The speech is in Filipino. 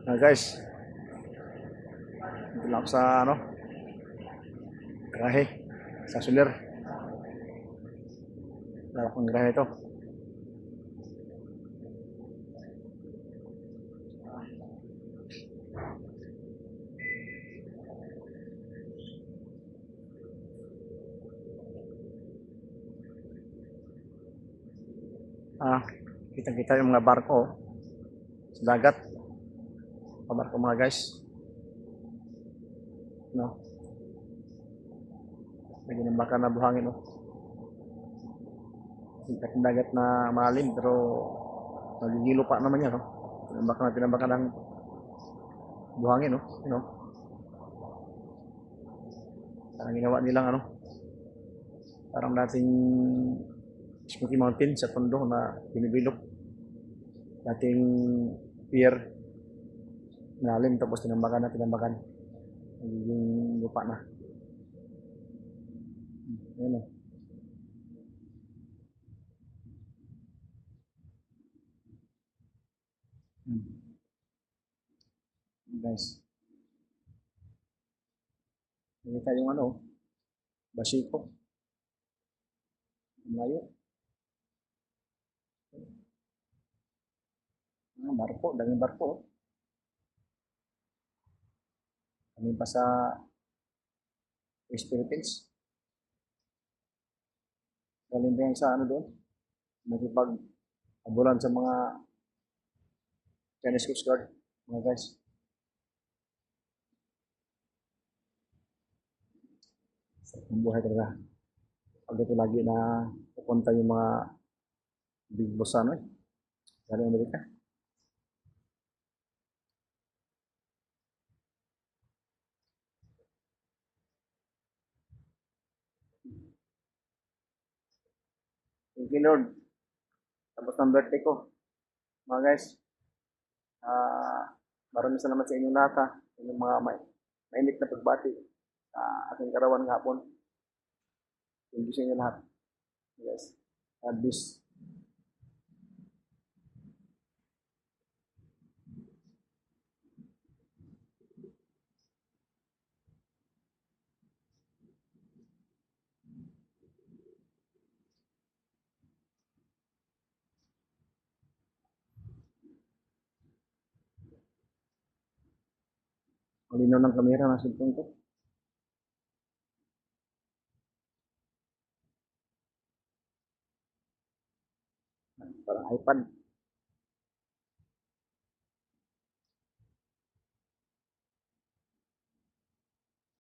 Guys, dito lang ako sa garahe, sa solar. Lala kong garahe ito. Kita-kita yung mga barko sa dagat. Barko mga guys. No. Lagi ng baka na buhangin, no. Tingkat ng dagat na malalim pero nagigilo pa naman yan, no. Tinambakan ng buhangin, no. You know. Parang ginawa nilang parang dating Smoky Mountain sa Tondo na binibilog. Dating pier malalim tapos tinambakan. Nagiging lupa na. Ayan o. Guys. Nakita yung basiko. Layo. Barko, daming barko. Kami pa sa West Philippines. Galing pa yan sa doon. Nakipag-abulan sa mga Chinese Coast Guard. Mga guys. Ang buhay talaga. Pag ito lagi na pupunta yung mga big boss galing Amerika. Thank you Lord. Tapos ng birthday ko. Mga guys. Maraming salamat sa inyong lahat ha. Inyong mga mainit na pagbati sa aking karawan ng hapon. Thank you sa inyo lahat. Yes. God bless. Malinaw ng kamera ng cellphone ko. Parang iPad.